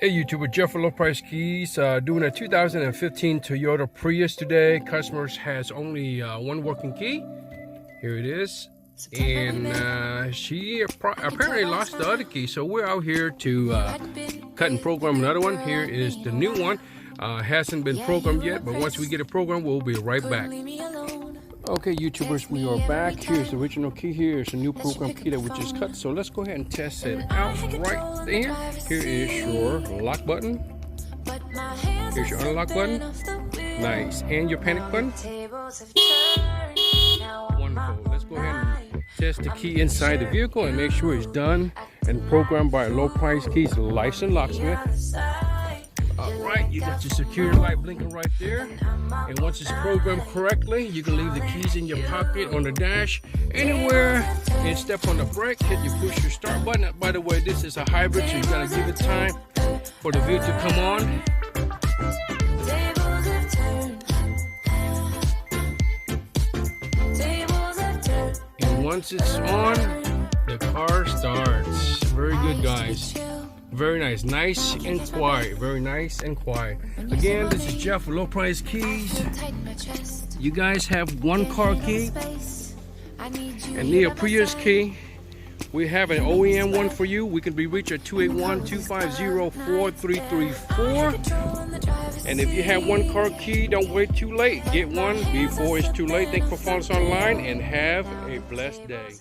Hey YouTuber, Jeff for Low Price Keys, doing a 2015 Toyota Prius today. Customers has only one working key. Here it is. And she apparently lost the other key, so we're out here to cut and program another one. Here is the new one. Hasn't been programmed yet, but once we get it programmed, we'll be right back. Okay, YouTubers, we are back. Here's the original key. Here's the new program key that we just cut. So let's go ahead and test it out right there. Here is your lock button. Here's your unlock button. Nice. And your panic button. Wonderful. Let's go ahead and test the key inside the vehicle and make sure it's done and programmed by Low Price Keys licensed locksmith. Alright, you got your security light blinking right there. And once it's programmed correctly, you can leave the keys in your pocket, on the dash, anywhere, and step on the brake, hit your push your start button. By the way, this is a hybrid, so you gotta give it time for the vehicle to come on. And once it's on, the car starts. Very good, guys. Very nice. Nice and quiet. Very nice and quiet. Again, this is Jeff with Low Price Keys. You guys have one car key and need a Prius key. We have an OEM one for you. We can be reached at 281-250-4334. And if you have one car key, don't wait too late. Get one before it's too late. Thank you for following us online and have a blessed day.